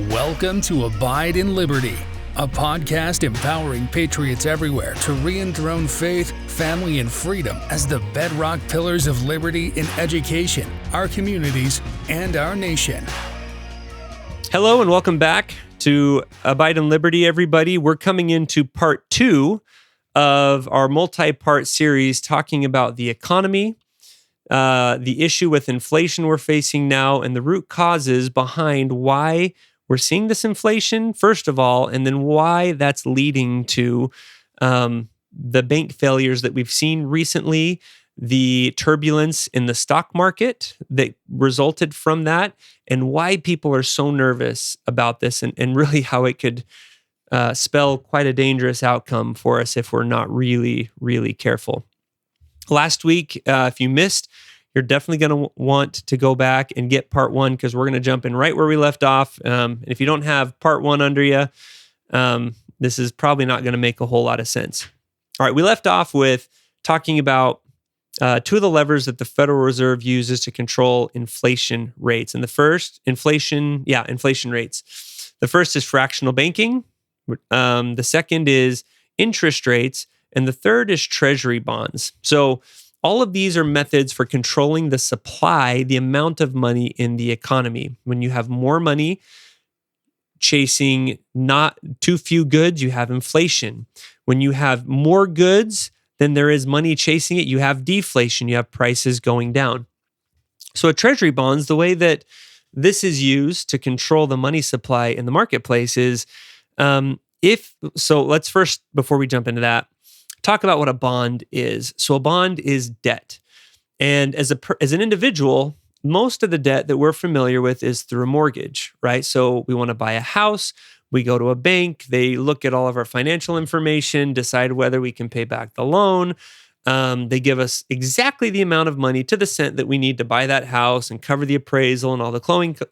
Welcome to Abide in Liberty, a podcast empowering patriots everywhere to re-enthrone faith, family, and freedom as the bedrock pillars of liberty in education, our communities, and our nation. Hello and welcome back to Abide in Liberty, everybody. We're coming into part 2 of our multi-part series talking about the economy, the issue with inflation we're facing now, and the root causes behind why we're seeing this inflation, first of all, and then why that's leading to the bank failures that we've seen recently, the turbulence in the stock market that resulted from that, and why people are so nervous about this, and really how it could spell quite a dangerous outcome for us if we're not really, really careful. Last week, if you missed, you're definitely going to want to go back and get part 1 because we're going to jump in right where we left off. And if you don't have part 1 under you, this is probably not going to make a whole lot of sense. All right, we left off with talking about 2 of the levers that the Federal Reserve uses to control inflation rates. And the first, inflation rates. The first is fractional banking. The second is interest rates. And the third is treasury bonds. So all of these are methods for controlling the supply, the amount of money in the economy. When you have more money chasing not too few goods, you have inflation. When you have more goods than there is money chasing it, you have deflation, you have prices going down. So a treasury bonds, the way that this is used to control the money supply in the marketplace is, let's first, before we jump into that, talk about what a bond is. So a bond is debt. And as an individual, most of the debt that we're familiar with is through a mortgage, right? So we want to buy a house, we go to a bank, they look at all of our financial information, decide whether we can pay back the loan. They give us exactly the amount of money to the cent that we need to buy that house and cover the appraisal and all the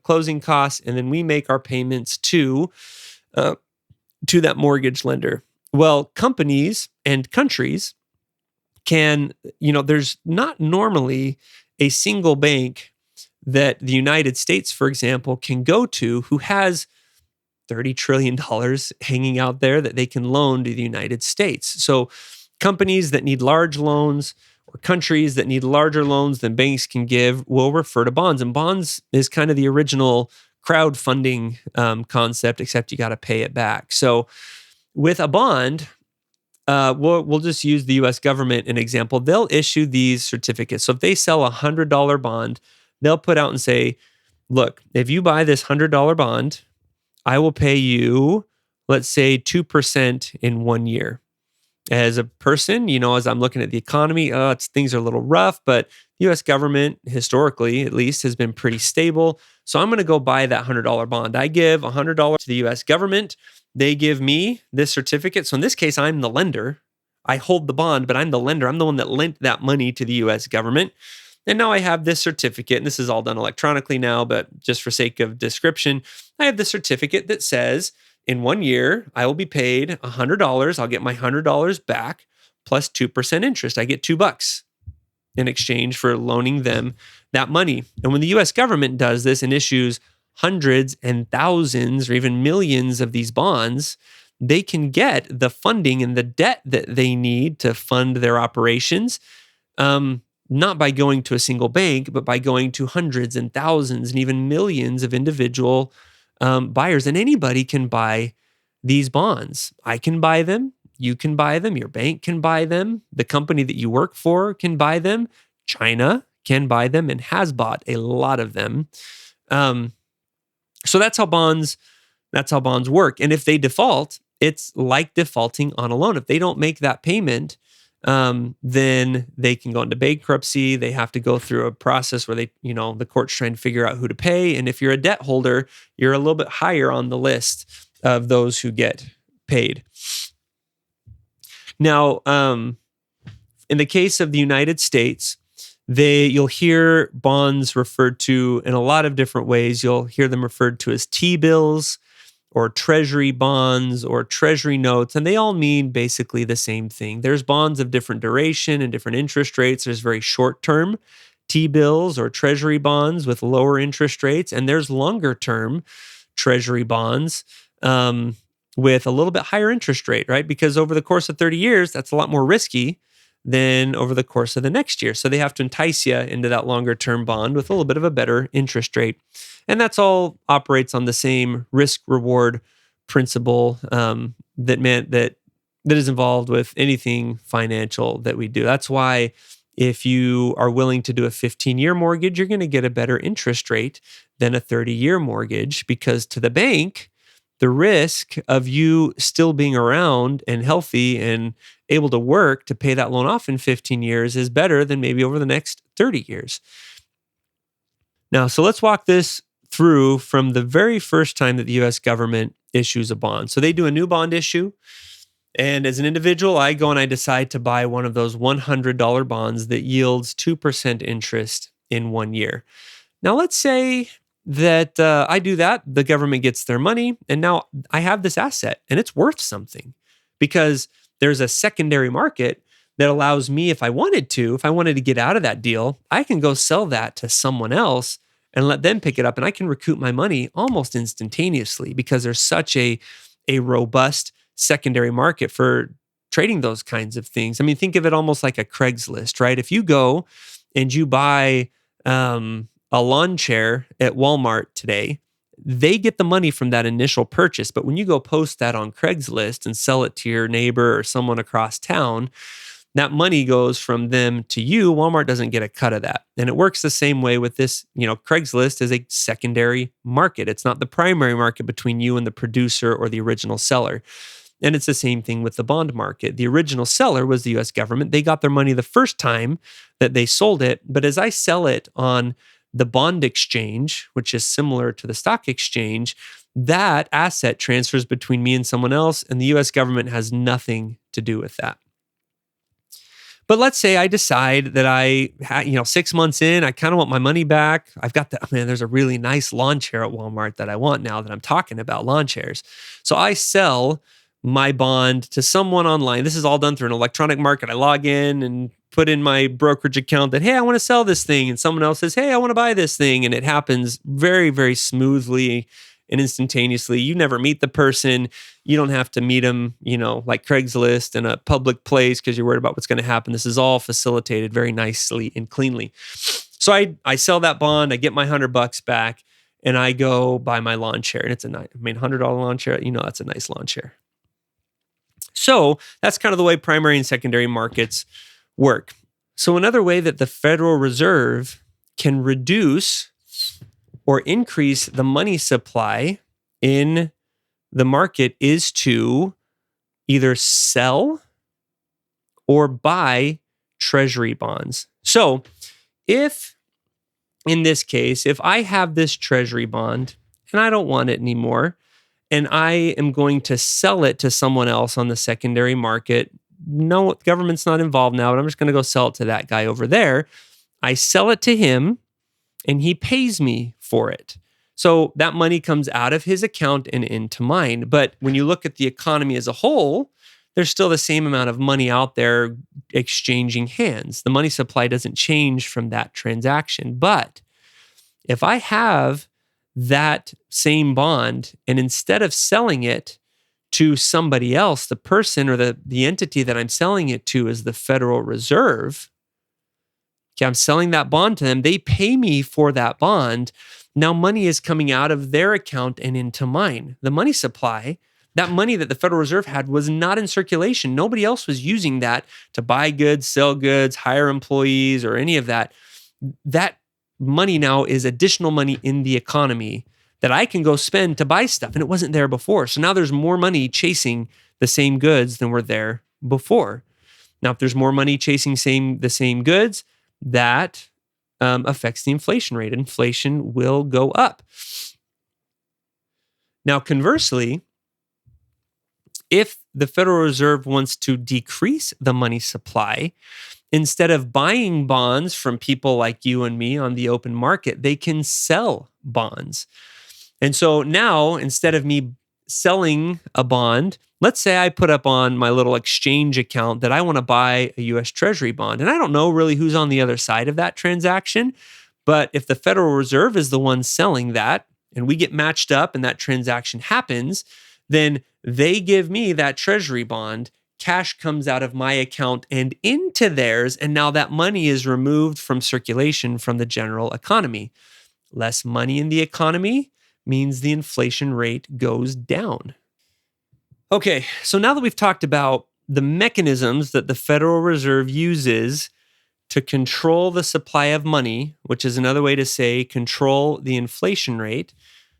closing costs, and then we make our payments to that mortgage lender. Well, companies and countries can, there's not normally a single bank that the United States, for example, can go to who has $30 trillion hanging out there that they can loan to the United States. So companies that need large loans or countries that need larger loans than banks can give will refer to bonds. And bonds is kind of the original crowdfunding concept, except you got to pay it back. So with a bond, we'll just use the U.S. government an example. They'll issue these certificates. So if they sell a $100 bond, they'll put out and say, look, if you buy this $100 bond, I will pay you, let's say, 2% in 1 year. As a person, as I'm looking at the economy, things are a little rough, but the U.S. government, historically at least, has been pretty stable. So I'm going to go buy that $100 bond. I give $100 to the U.S. government. They give me this certificate. So in this case, I'm the lender. I hold the bond, but I'm the lender. I'm the one that lent that money to the U.S. government. And now I have this certificate, and this is all done electronically now, but just for sake of description, I have the certificate that says in 1 year, I will be paid $100. I'll get my $100 back plus 2% interest. I get $2 in exchange for loaning them that money. And when the U.S. government does this and issues hundreds and thousands or even millions of these bonds, they can get the funding and the debt that they need to fund their operations, not by going to a single bank, but by going to hundreds and thousands and even millions of individual buyers. And anybody can buy these bonds. I can buy them. You can buy them. Your bank can buy them. The company that you work for can buy them. China can buy them and has bought a lot of them. So that's how bonds work. And if they default, it's like defaulting on a loan. If they don't make that payment, then they can go into bankruptcy. They have to go through a process where the court's trying to figure out who to pay. And if you're a debt holder, you're a little bit higher on the list of those who get paid. Now, in the case of the United States, you'll hear bonds referred to in a lot of different ways. You'll hear them referred to as T-bills or treasury bonds or treasury notes, and they all mean basically the same thing. There's bonds of different duration and different interest rates. There's very short-term T-bills or treasury bonds with lower interest rates, and there's longer-term treasury bonds with a little bit higher interest rate, right? Because over the course of 30 years, that's a lot more risky than over the course of the next year. So they have to entice you into that longer term bond with a little bit of a better interest rate. And that's all operates on the same risk reward principle that is involved with anything financial that we do. That's why if you are willing to do a 15-year mortgage, you're going to get a better interest rate than a 30-year mortgage, because to the bank, the risk of you still being around and healthy and able to work to pay that loan off in 15 years is better than maybe over the next 30 years. Now, so let's walk this through from the very first time that the US government issues a bond. So they do a new bond issue. And as an individual, I go and I decide to buy one of those $100 bonds that yields 2% interest in 1 year. Now, let's say that I do that, the government gets their money, and now I have this asset and it's worth something, because there's a secondary market that allows me, if I wanted to get out of that deal, I can go sell that to someone else and let them pick it up, and I can recoup my money almost instantaneously, because there's such a robust secondary market for trading those kinds of things. I mean, think of it almost like a Craigslist, right? If you go and you buy a lawn chair at Walmart today, they get the money from that initial purchase. But when you go post that on Craigslist and sell it to your neighbor or someone across town, that money goes from them to you. Walmart doesn't get a cut of that. And it works the same way with this. Craigslist is a secondary market. It's not the primary market between you and the producer or the original seller. And it's the same thing with the bond market. The original seller was the US government. They got their money the first time that they sold it. But as I sell it on the bond exchange, which is similar to the stock exchange, that asset transfers between me and someone else, and the US government has nothing to do with that. But let's say I decide that 6 months in, I kind of want my money back. I've got there's a really nice lawn chair at Walmart that I want now that I'm talking about lawn chairs. So I sell my bond to someone online. This is all done through an electronic market. I log in and put in my brokerage account that, hey, I want to sell this thing. And someone else says, hey, I want to buy this thing. And it happens very, very smoothly and instantaneously. You never meet the person. You don't have to meet them, like Craigslist in a public place because you're worried about what's going to happen. This is all facilitated very nicely and cleanly. So I sell that bond, I get my $100 back, and I go buy my lawn chair. And it's $100 lawn chair, that's a nice lawn chair. So that's kind of the way primary and secondary markets work. So another way that the Federal Reserve can reduce or increase the money supply in the market is to either sell or buy treasury bonds. So if, in this case, if I have this treasury bond and I don't want it anymore, and I am going to sell it to someone else on the secondary market, no, the government's not involved now, but I'm just going to go sell it to that guy over there. I sell it to him, and he pays me for it. So that money comes out of his account and into mine. But when you look at the economy as a whole, there's still the same amount of money out there exchanging hands. The money supply doesn't change from that transaction. But if I have that same bond, and instead of selling it to somebody else, the person or the entity that I'm selling it to is the Federal Reserve. Okay, I'm selling that bond to them. They pay me for that bond. Now money is coming out of their account and into mine. The money supply, that money that the Federal Reserve had, was not in circulation. Nobody else was using that to buy goods, sell goods, hire employees, or any of that. That money now is additional money in the economy that I can go spend to buy stuff, and it wasn't there before. So now there's more money chasing the same goods than were there before. Now, if there's more money chasing the same goods, that affects the inflation rate. Inflation will go up. Now, conversely, if the Federal Reserve wants to decrease the money supply, instead of buying bonds from people like you and me on the open market, they can sell bonds. And so now, instead of me selling a bond, let's say I put up on my little exchange account that I want to buy a US Treasury bond. And I don't know really who's on the other side of that transaction. But if the Federal Reserve is the one selling that, and we get matched up and that transaction happens, then they give me that treasury bond. Cash comes out of my account and into theirs, and now that money is removed from circulation from the general economy. Less money in the economy means the inflation rate goes down. Okay, so now that we've talked about the mechanisms that the Federal Reserve uses to control the supply of money, which is another way to say control the inflation rate.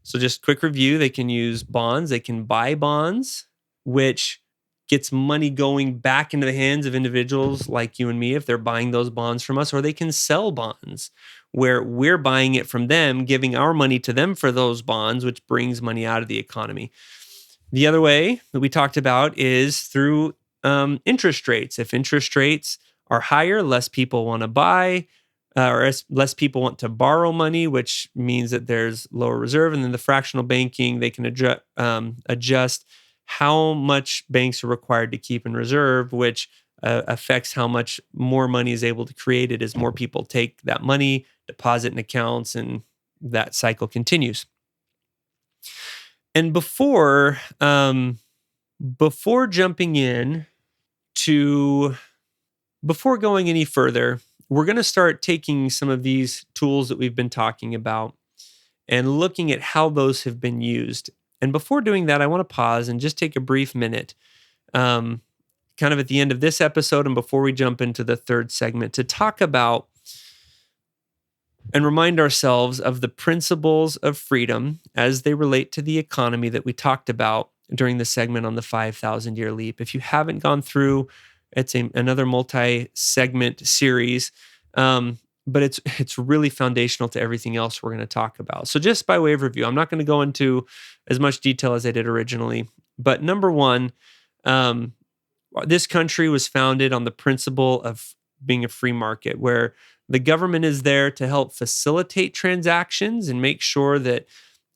So just quick review, they can use bonds, they can buy bonds, which gets money going back into the hands of individuals like you and me if they're buying those bonds from us, or they can sell bonds where we're buying it from them, giving our money to them for those bonds, which brings money out of the economy. The other way that we talked about is through interest rates. If interest rates are higher, less people want to buy, or less people want to borrow money, which means that there's lower reserve. And then the fractional banking, they can adjust how much banks are required to keep in reserve, which affects how much more money is able to create it as more people take that money, deposit in accounts, and that cycle continues. And before jumping in before going any further, we're going to start taking some of these tools that we've been talking about and looking at how those have been used. And before doing that, I want to pause and just take a brief minute, kind of at the end of this episode and before we jump into the third segment, to talk about and remind ourselves of the principles of freedom as they relate to the economy that we talked about during the segment on the 5,000-year leap. If you haven't gone through, it's another multi-segment series, but it's really foundational to everything else we're going to talk about. So just by way of review, I'm not going to go into as much detail as I did originally, but number one, this country was founded on the principle of being a free market, where the government is there to help facilitate transactions and make sure that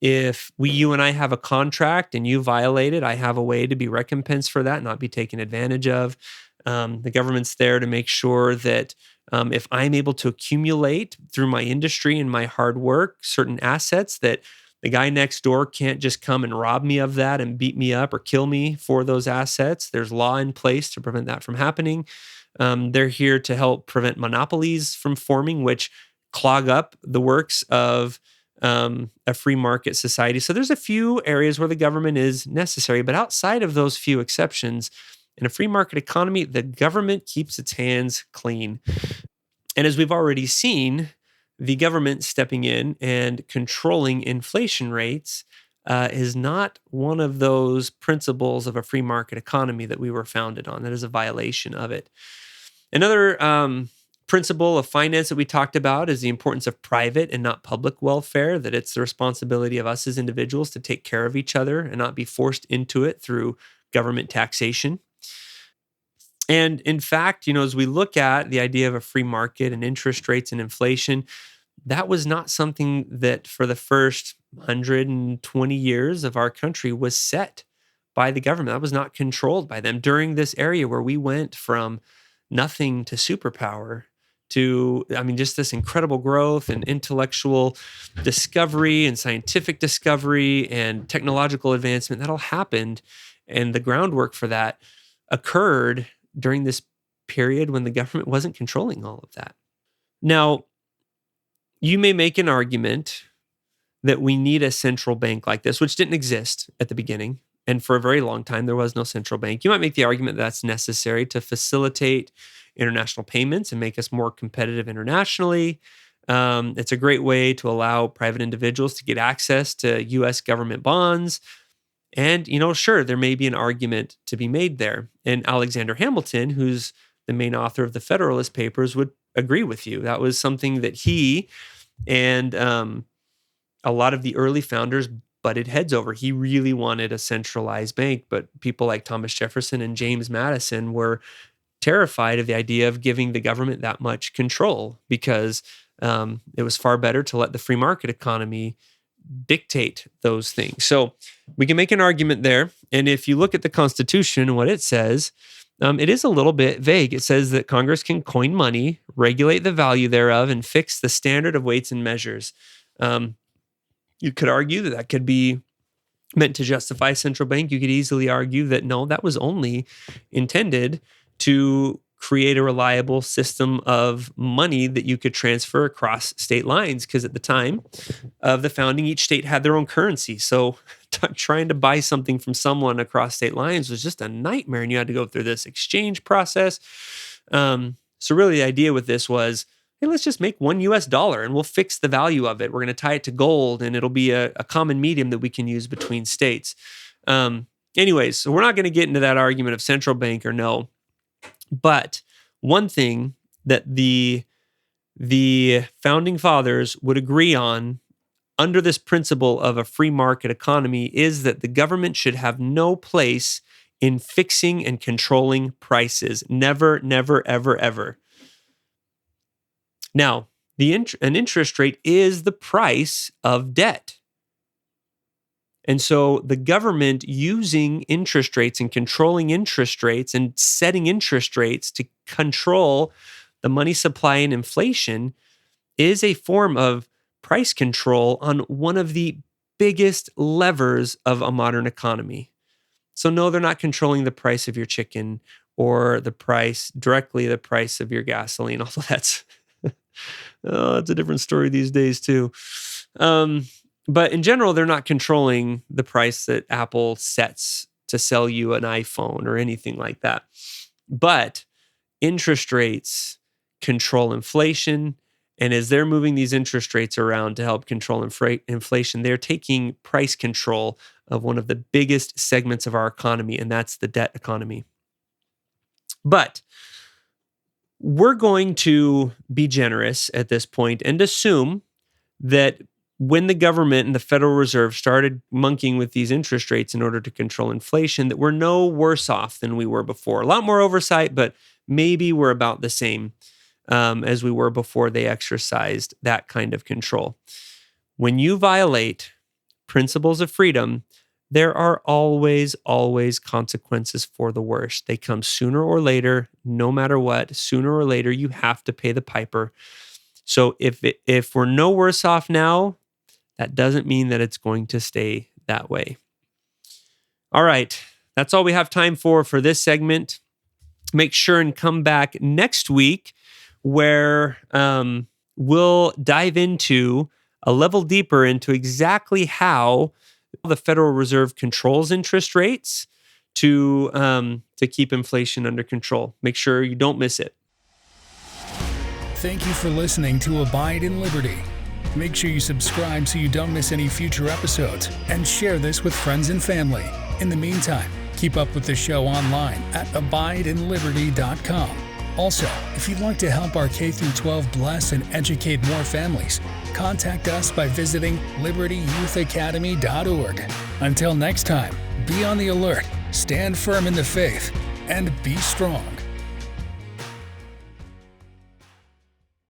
if you and I have a contract and you violate it, I have a way to be recompensed for that, not be taken advantage of. The government's there to make sure that if I'm able to accumulate through my industry and my hard work certain assets, that the guy next door can't just come and rob me of that and beat me up or kill me for those assets. There's law in place to prevent that from happening. They're here to help prevent monopolies from forming, which clog up the works of a free market society. So there's a few areas where the government is necessary, but outside of those few exceptions, in a free market economy, the government keeps its hands clean. And as we've already seen, the government stepping in and controlling inflation rates is not one of those principles of a free market economy that we were founded on. That is a violation of it. Another principle of finance that we talked about is the importance of private and not public welfare, that it's the responsibility of us as individuals to take care of each other and not be forced into it through government taxation. And in fact, as we look at the idea of a free market and interest rates and inflation, that was not something that for the first 120 years of our country was set by the government. That was not controlled by them. During this area where we went from nothing to superpower to, just this incredible growth and intellectual discovery and scientific discovery and technological advancement, that all happened. And the groundwork for that occurred during this period when the government wasn't controlling all of that. Now, you may make an argument that we need a central bank like this, which didn't exist at the beginning. And for a very long time, there was no central bank. You might make the argument that that's necessary to facilitate international payments and make us more competitive internationally. It's a great way to allow private individuals to get access to U.S. government bonds. And, sure, there may be an argument to be made there. And Alexander Hamilton, who's the main author of the Federalist Papers, would agree with you. That was something that he and a lot of the early founders butted heads over. He really wanted a centralized bank, but people like Thomas Jefferson and James Madison were terrified of the idea of giving the government that much control because it was far better to let the free market economy dictate those things. So we can make an argument there. And if you look at the Constitution and what it says, it is a little bit vague. It says that Congress can coin money, regulate the value thereof, and fix the standard of weights and measures. You could argue that that could be meant to justify central bank. You could easily argue that no, that was only intended to create a reliable system of money that you could transfer across state lines. Because at the time of the founding, each state had their own currency. So trying to buy something from someone across state lines was just a nightmare. And you had to go through this exchange process. So really the idea with this was, hey, let's just make $1 and we'll fix the value of it. We're going to tie it to gold and it'll be a common medium that we can use between states. Anyways, so we're not going to get into that argument of central bank or no. But one thing that the founding fathers would agree on under this principle of a free market economy is that the government should have no place in fixing and controlling prices. Never, never, ever, ever. Now, an interest rate is the price of debt. And so the government using interest rates and controlling interest rates and setting interest rates to control the money supply and inflation is a form of price control on one of the biggest levers of a modern economy. So no, they're not controlling the price of your chicken or the price of your gasoline, although that's it's a different story these days too. But in general, they're not controlling the price that Apple sets to sell you an iPhone or anything like that. But interest rates control inflation. And as they're moving these interest rates around to help control inflation, they're taking price control of one of the biggest segments of our economy, and that's the debt economy. But we're going to be generous at this point and assume that when the government and the Federal Reserve started monkeying with these interest rates in order to control inflation, that we're no worse off than we were before. A lot more oversight, but maybe we're about the same as we were before they exercised that kind of control. When you violate principles of freedom, there are always consequences for the worst. They come sooner or later, no matter what. Sooner or later, you have to pay the piper. So if we're no worse off now, that doesn't mean that it's going to stay that way. All right, that's all we have time for this segment. Make sure and come back next week where we'll dive into a level deeper into exactly how the Federal Reserve controls interest rates to keep inflation under control. Make sure you don't miss it. Thank you for listening to Abide in Liberty. Make sure you subscribe so you don't miss any future episodes and share this with friends and family. In the meantime, keep up with the show online at abideinliberty.com. Also, if you'd like to help our K-12 bless and educate more families, contact us by visiting libertyyouthacademy.org. Until next time, be on the alert, stand firm in the faith, and be strong.